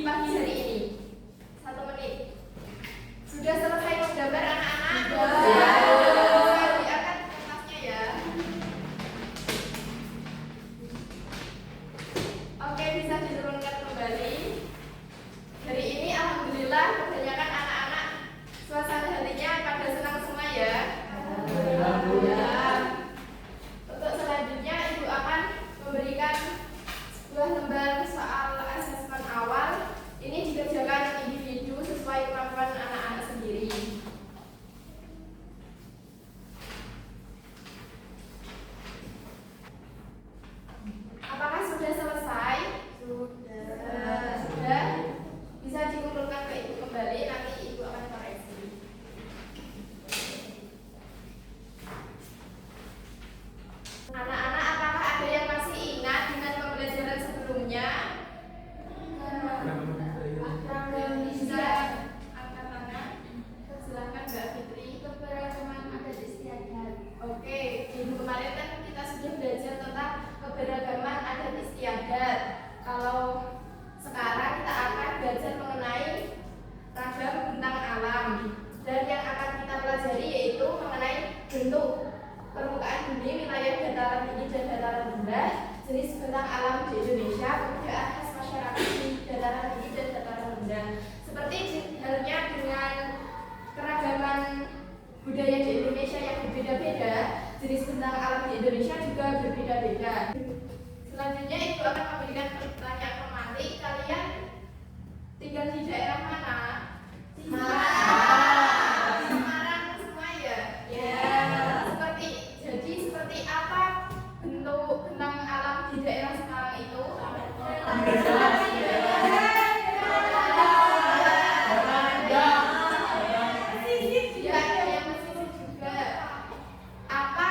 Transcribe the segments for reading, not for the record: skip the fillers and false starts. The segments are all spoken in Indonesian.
pagi hari ini? 1 menit. Sudah selesai menggambar anak-anak? Sudah. Diangkat kertasnya ya. Oke, bisa diturunkan kembali. Hari ini alhamdulillah kebanyakan anak-anak suasana hatinya pada senang semua ya. Alhamdulillah. Untuk selanjutnya Ibu akan memberikan sebuah lembar soal asesmen awal. Ini dikerjakan individu sesuai kemampuan anak-anak sendiri. Apakah sudah selesai? Sudah. Bisa dikumpulkan ke Ibu kembali, nanti Ibu akan koreksi. Anak-anak, apakah ada yang masih ingat dengan pembelajaran sebelumnya? Bisa angkat tangan. Silahkan Mbak Fitri. Keberagaman adat istiadat. Oke, minggu kemarin kan kita sudah belajar tentang keberagaman adat istiadat. Kalau sekarang kita akan belajar mengenai ragam bentang alam. Dan yang akan kita pelajari yaitu mengenai bentuk permukaan bumi, wilayah dataran tinggi dan dataran rendah, jenis bentang alam di Indonesia, perbedaan khas masyarakat di dataran tinggi dan dataran rendah. Seperti halnya dengan keragaman budaya di Indonesia yang berbeda-beda, jenis bentang alam di Indonesia juga berbeda-beda. Selanjutnya Ibu akan memberikan pertanyaan pemantik. Kalian tinggal di daerah mana? Semarang semua ya? Seperti apa bentuk bentang alam di daerah Semarang itu? Ya, ada yang pesisir juga. Apa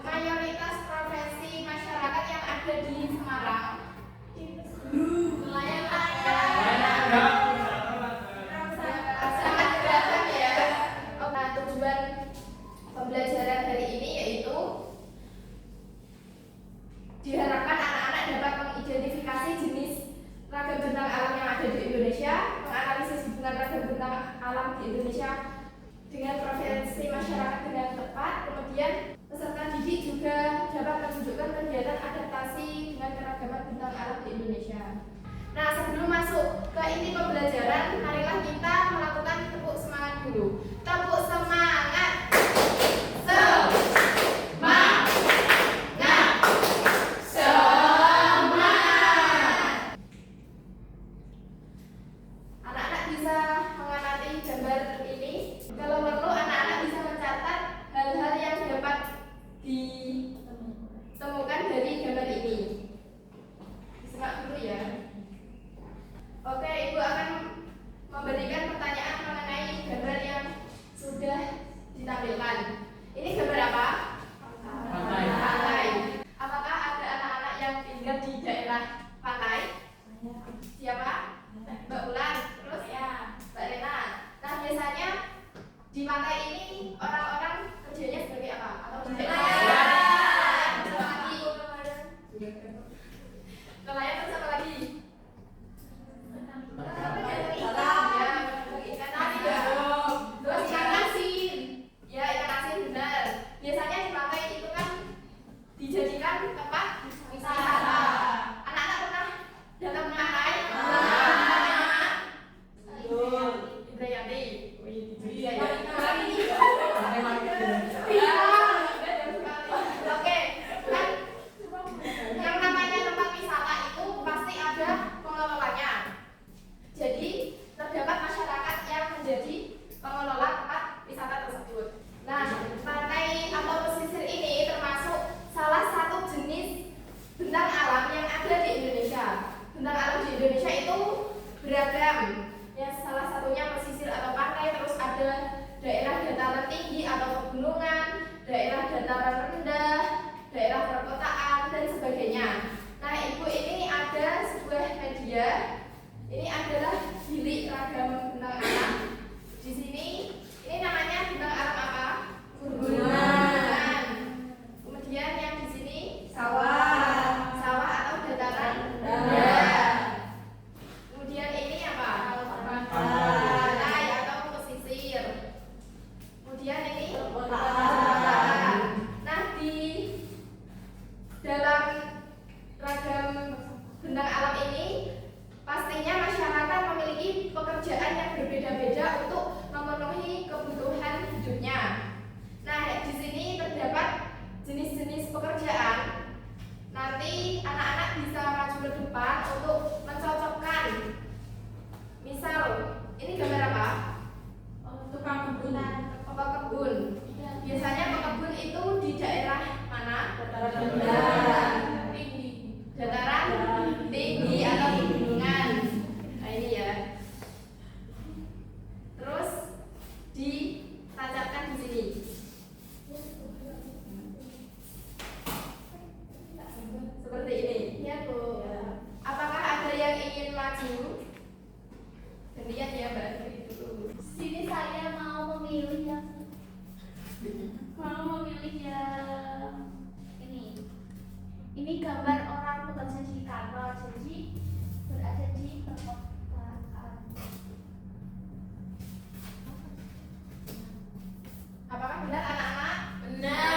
mayoritas profesi masyarakat yang ada di Semarang? Nelayan sangat beragam ya. Nah, tujuan pembelajaran hari ini yaitu diharapkan anak-anak dapat mengidentifikasi jenis ragam bentang alam yang ada di Indonesia, menganalisis hubungan ragam bentang alam di Indonesia dengan preferensi masyarakat dengan tepat. Kemudian peserta didik juga dapat menunjukkan kegiatan adaptasi dengan keragaman bentang alam di Indonesia. Nah, sebelum masuk ke inti pembelajaran, marilah kita melakukan tepuk semangat dulu. Tepuk semangat. Anak-anak bisa mengamati gambar ini. Kalau perlu, anak-anak bisa mencatat hal-hal yang dapat ditemukan dari gambar ini. Disimak dulu ya. Oke, Ibu akan memberikan pertanyaan mengenai gambar yang sudah ditampilkan. Ini gambar apa? Pantai. Apakah ada anak-anak yang tinggal di daerah pantai? Siapa? Mbak Ulan. Terus ya, Mbak Rena. Nah, biasanya di pantai ini orang-orang kerjanya sebagai apa? Atau di nelayan? Nelayan terus apa lagi? Terus ikan asin. Ya, ikan asin benar. Biasanya di pantai itu kan dijadikan tempat wisata. Anak-anak pernah datang pantai? Indrayani. Oke, kan yang namanya tempat wisata itu pasti ada pengelolanya. Jadi terdapat masyarakat yang menjadi pengelola tempat wisata tersebut. Nah, pantai atau pesisir ini termasuk salah satu jenis bentang alam yang ada di Indonesia. Bentang alam di Indonesia itu beragam. Ya, salah satunya pesisir atau pantai, terus ada daerah dataran tinggi atau pegunungan, daerah dataran rendah, daerah perkotaan dan sebagainya. Nah, Ibu, ini ada sebuah media. Ini adalah bilik ragam bentang alam. Di sini ini namanya bentang alam apa? Gunungan. Kemudian yang di sini sawah atau dataran rendah. Kemudian ini terdapat jenis-jenis pekerjaan, nanti anak-anak bisa maju ke depan untuk mencocokkan. Misal, ini gambar apa? Tukang kebunan. Pekebun. Biasanya pekebun itu di daerah mana? Dataran Tinggi. Dataran tinggi atau pegunungan. Nah ini ya. Terus ditancapkan di sini. Seperti ini. Iya Bu. Apakah ada yang ingin maju? Gantian ya Mbak Dwi dulu. Sini saya mau memilih yang ini gambar orang bekerja di kantor, jadi berada di perkotaan. Apakah benar anak-anak? Benar.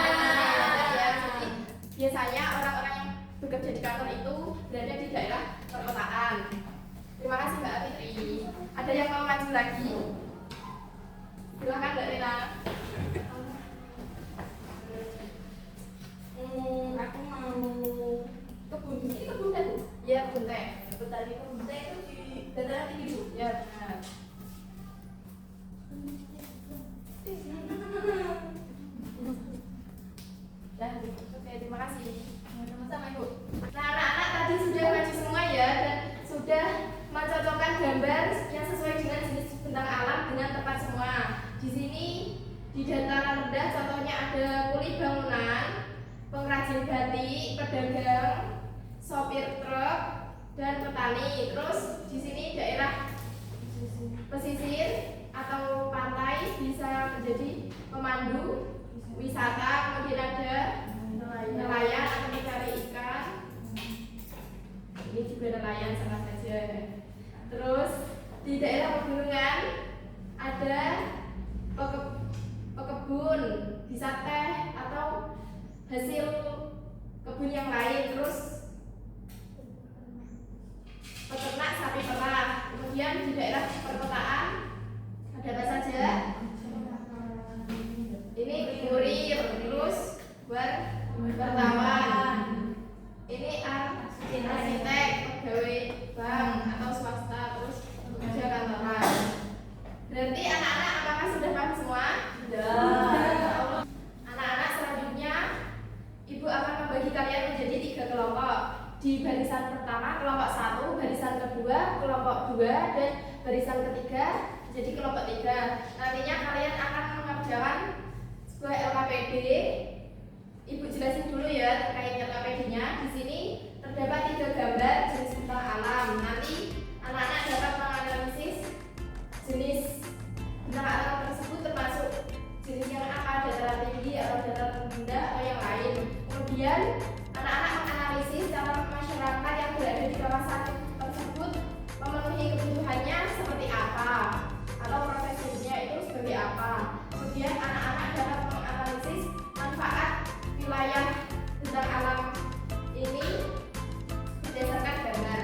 Ya, jadi biasanya orang-orang yang bekerja di kantor itu berada di daerah perkotaan. Terima kasih Mbak Fitri. Ada yang mau maju lagi? Silakan Mbak Rena. Aku mau Kebun, ini kebun teh Bu? Iya kebun teh. petani kebun teh itu di dataran tinggi Bu. Ya benar. Ya, oke terima kasih. Sama-sama Ibu. Nah anak-anak tadi sudah maju semua ya dan sudah mencocokkan gambar yang sesuai dengan jenis bentang alam dengan tepat semua. Di sini di dataran rendah contohnya ada kuli bangunan, pengrajin batik, pedagang, sopir truk, dan petani. Terus di sini daerah pesisir atau pantai bisa menjadi pemandu wisata, kemudian ada nelayan atau mencari ikan. Ini juga nelayan sama saja. Terus di daerah pegunungan ada pekebun, bisa teh atau hasil kebun yang lain. Terus peternak sapi perah. Kemudian di daerah perkotaan ada apa saja? Ini kurir, terus wartawan. Ini arsitek, pegawai bank atau swasta, terus pekerja kantoran. Berarti anak-anak apakah sudah paham semua? Sudah. Anak-anak selanjutnya Ibu akan membagi kalian menjadi 3 kelompok. Di barisan pertama kelompok 1, barisan kedua kelompok 2, dan barisan ketiga jadi kelompok 3. Nantinya kalian akan mengerjakan sebuah LKPD. Ibu jelasin dulu ya terkait LKPD-nya. Di sini terdapat 3 gambar jenis bentang alam. Nanti anak-anak dapat menganalisis jenis bentang alam tersebut termasuk jenis yang apa, dataran tinggi atau dataran rendah atau yang lain. Kemudian anak-anak menganalisis cara masyarakat yang berada di kawasan tersebut memenuhi kebutuhannya seperti apa atau profesinya itu sebagai apa. Kemudian anak-anak dapat menganalisis manfaat wilayah bentang alam ini berdasarkan gambar.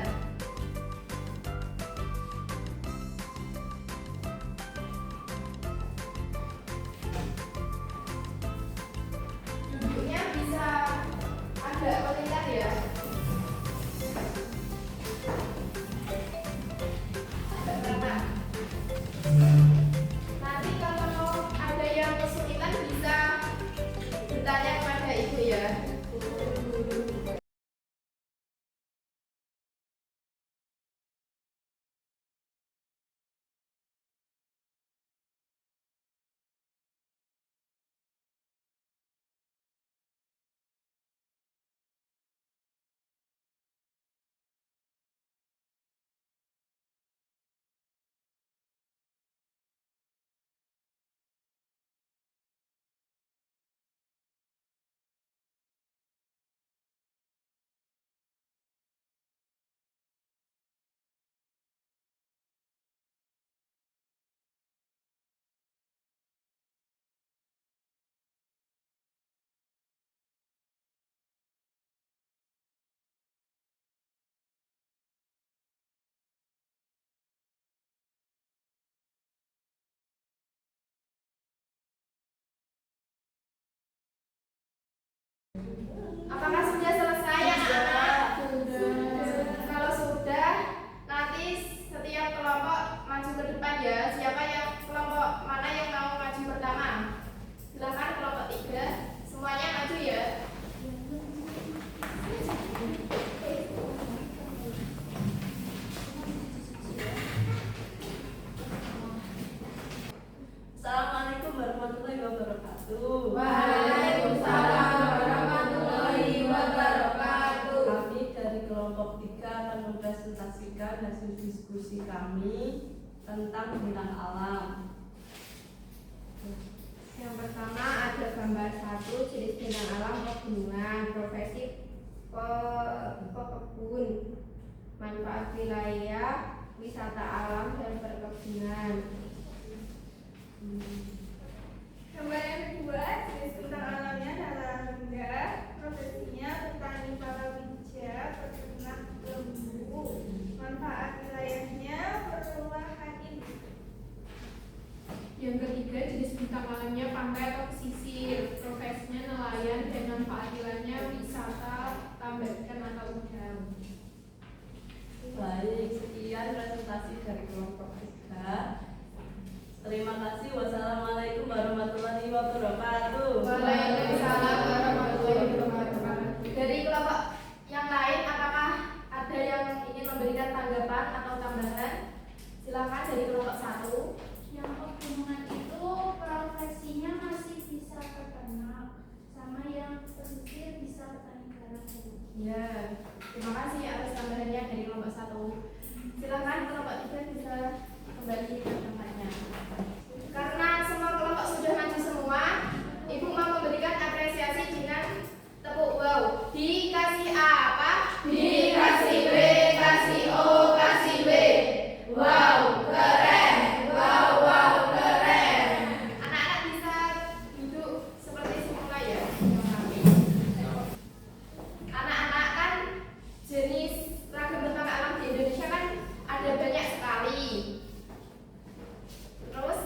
Apakah sudah selesai anak-anak? Kalau sudah, nanti setiap kelompok maju ke depan ya. Siapa yang kelompok mana yang mau maju pertama? Silakan kelompok 3, semuanya maju ya. Assalamualaikum warahmatullahi wabarakatuh. Waalaikumsalam warahmatullahi wabarakatuh. Kami dari kelompok 3 akan mempresentasikan hasil diskusi kami tentang bintang alam. Yang pertama ada gambar 1, jenis bintang alam pegunungan, profesi pekebun, manfaat wilayah, wisata alam dan perkebunan. Gambar yang kedua, jenis bintang alamnya adalah rendah, profesinya petani palawija, peternak lembu, manfaat wilayahnya perumahan industri. Yang ketiga, jenis bintang alamnya pantai atau pesisir, profesinya nelayan dan manfaat wilayahnya wisata, tambak ikan atau udang. Baik, sekian presentasi dari kelompok 3. Terima kasih. Wassalamualaikum warahmatullahi wabarakatuh. Waalaikumsalam warahmatullahi wabarakatuh. Dari kelompok yang lain, apakah ada yang ingin memberikan tanggapan atau tambahan? Silakan dari kelompok 1. Yang pegunungan itu profesinya masih bisa peternak, sama yang pesisir bisa petani garam. Ya, terima kasih atas tambahannya dari kelompok 1. Silakan kelompok 3 bisa kembali ke tempatnya. Karena semua kelompok sudah maju semua, Ibu mau memberikan apresiasi dengan tepuk wow. Dikasih apa? Dikasih B, kasih O, kasih B. Wow, keren. Wow, wow, keren. Anak-anak bisa duduk seperti semula ya. Anak-anak kan jenis ragam bintang alam di Indonesia kan ada banyak sekali. Terus,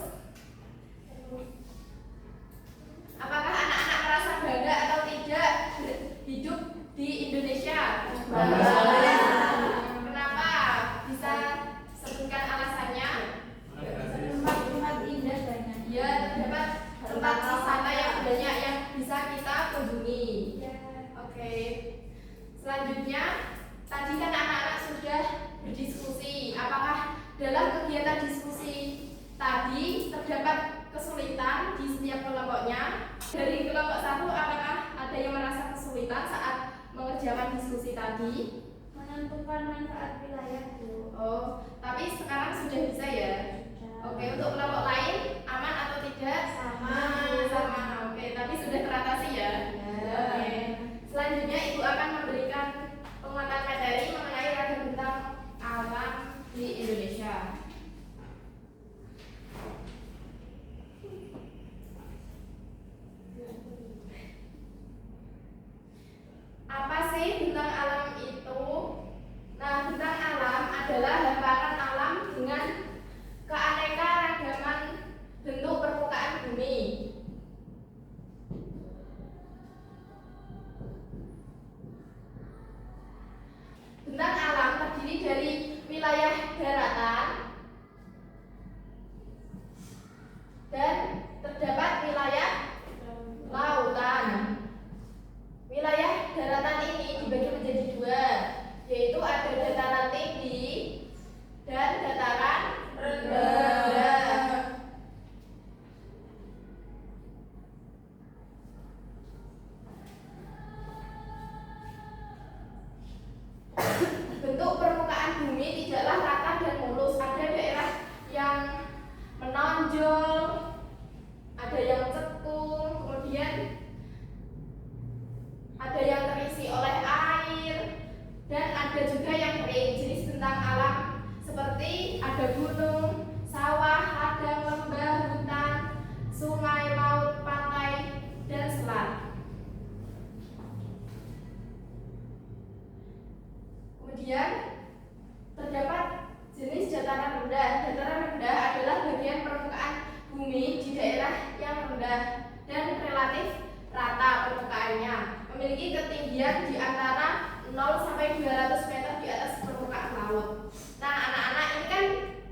apakah anak-anak merasa bangga atau tidak hidup di Indonesia? Bangga. Kenapa? Bisa sebutkan alasannya? Tempat-tempat indah banyak. Ya, terdapat tempat wisata yang banyak yang bisa kita kunjungi. Oke. Selanjutnya, tadi kan anak-anak sudah berdiskusi. Apakah dalam kegiatan diskusi tadi terdapat kesulitan di setiap kelompoknya? Dari kelompok 1, apakah ada yang merasa kesulitan saat mengerjakan diskusi tadi? Menentukan manfaat wilayah, Bu. Oh, tapi sekarang sudah bisa ya? Oke, untuk kelompok lain aman atau tidak? Sama. Oke, tapi sudah teratasi ya? Oke. Selanjutnya Ibu akan memberikan penguatan materi mengenai ragam bintang alam di Indonesia. Apa sih bintang alam itu? Nah, bintang alam adalah hamparan alam dengan keanekaragaman bentuk permukaan bumi. Bentang alam terdiri dari wilayah daratan dan terdapat wilayah lautan. Wilayah daratan ini dibagi menjadi 2, yaitu ada dataran tinggi dan dataran rendah.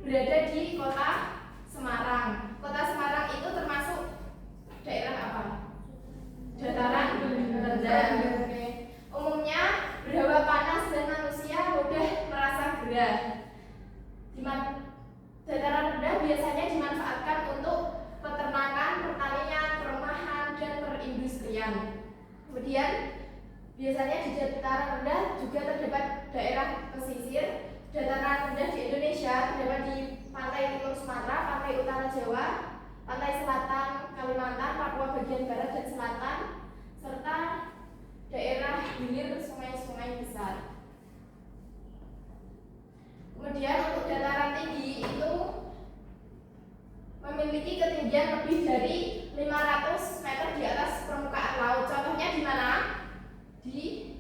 berada di kota Semarang. Kota Semarang itu termasuk daerah apa? Dataran rendah. Oke. Umumnya berhawa panas dan manusia mudah merasa gerah. Dataran rendah biasanya dimanfaatkan untuk peternakan, pertanian, perumahan, dan perindustrian. Kemudian biasanya di dataran rendah juga terdapat daerah pesisir. Dataran rendah di Indonesia terdapat di pantai timur Sumatera, pantai utara Jawa, pantai selatan Kalimantan, Papua bagian barat dan selatan, serta daerah hilir sungai-sungai besar. Kemudian untuk dataran tinggi itu memiliki ketinggian lebih dari 500 meter di atas permukaan laut. Contohnya di mana? Di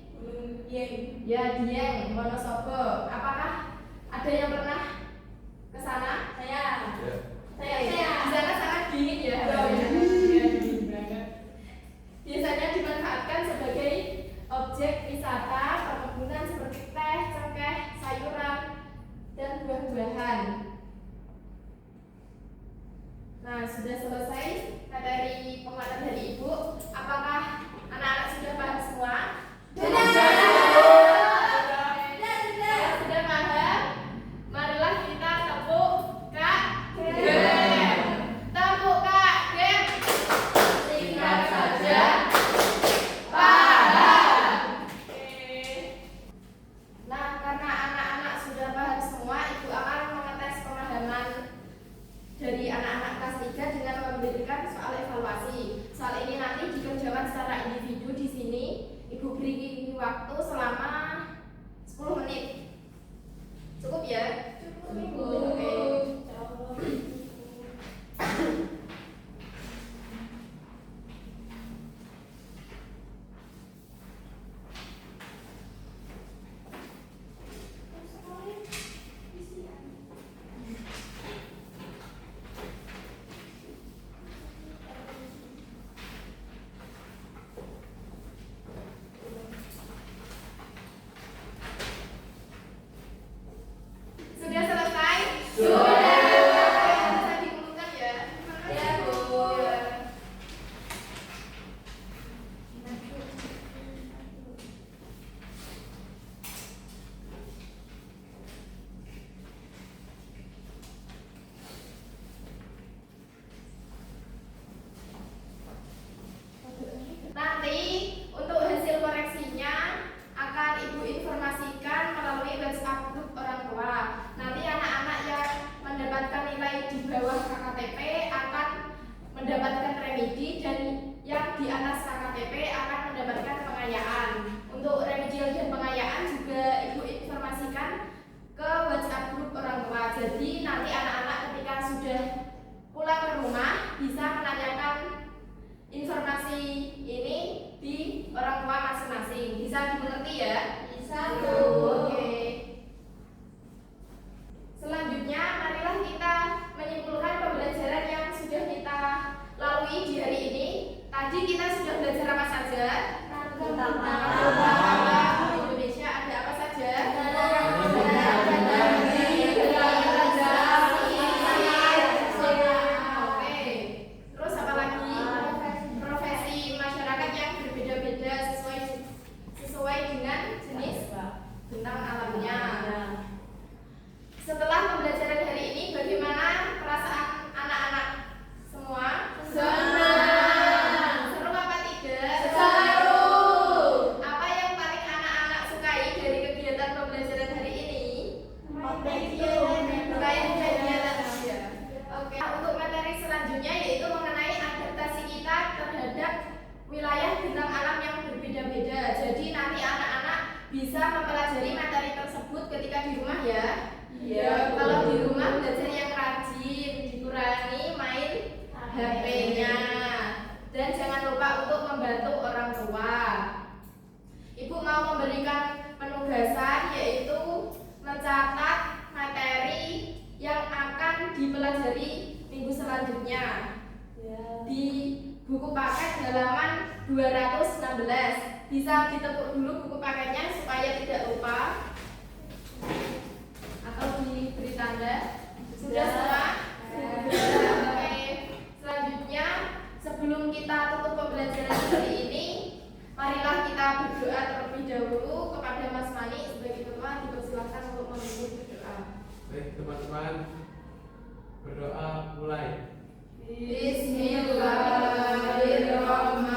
Dieng. Ya, Dieng, Wonosobo. Apakah ada yang pernah ke sana? Saya. Di sana sangat dingin ya. Dingin banget. Biasanya dimanfaatkan sebagai objek wisata perkebunan seperti teh, cengkeh, sayuran, dan buah-buahan. Nah, sudah selesai materi penguatan dari Ibu. Apakah anak-anak sudah paham semua? Sudah paham? Marilah kita tepuk Kak Gem. Tepuk Kak Gem. Singkat saja, paham. Oke. Nah, karena anak-anak sudah paham semua, Ibu akan mengetes pemahaman dari anak-anak kelas 3 dengan memberikan soal evaluasi. Soal ini nanti dikerjakan secara individu di sini. Ibu beri waktu selama 10 menit. Cukup ya? Cukup. Oke. Sudah selesai? Sudah. Bisa diumumkan ya? Ya, Bu. Nanti untuk hasil koreksinya akan Ibu informasikan melalui WhatsApp grup orang tua. Nanti anak-anak yang mendapatkan nilai di bawah KKTP akan mendapatkan remedi, dan yang di atas KKTP akan mendapatkan pengayaan. Untuk remedial dan pengayaan juga Ibu informasikan ke WhatsApp grup orang tua. Jadi nanti anak-anak ketika sudah pulang ke rumah bisa menanyakan informasi ini di orang tua masing-masing. Bisa dimengerti ya? Bisa, Bu. Oke. Selanjutnya marilah kita menyimpulkan pembelajaran yang sudah kita lalui di hari ini. Tadi kita sudah belajar apa saja? Tentang Indonesia ada apa saja? Oke. Terus apa lagi? Profesi masyarakat yang berbeda-beda sesuai dengan jenis bentang alamnya. Setelah pembelajaran hari ini, bagaimana perasaan anak-anak semua? Senang. Seru apa tidak? Seru. Apa yang paling anak-anak sukai dari kegiatan pembelajaran hari ini? Kegiatan aja. Oke. Untuk materi selanjutnya yaitu mengenai adaptasi kita terhadap wilayah bintang alam yang berbeda-beda. Jadi nanti anak-anak bisa mempelajari materi tersebut ketika di rumah ya. Iya. Kalau di rumah belajar yang rajin, dikurangi main HP-nya, dan jangan lupa untuk membantu orang tua. Ibu mau memberikan penugasan yaitu mencatat materi yang akan dipelajari minggu selanjutnya di buku paket halaman 216. Bisa ditepuk dulu buku paketnya supaya tidak lupa, atau diberi tanda. Sudah semua? Oke. Selanjutnya, sebelum kita tutup pembelajaran hari ini, marilah kita berdoa terlebih dahulu kepada Mas Mani sebagai ketua. Dipersilakan untuk memimpin berdoa. Baik teman-teman, berdoa mulai. Bismillahirrahmanirrahim.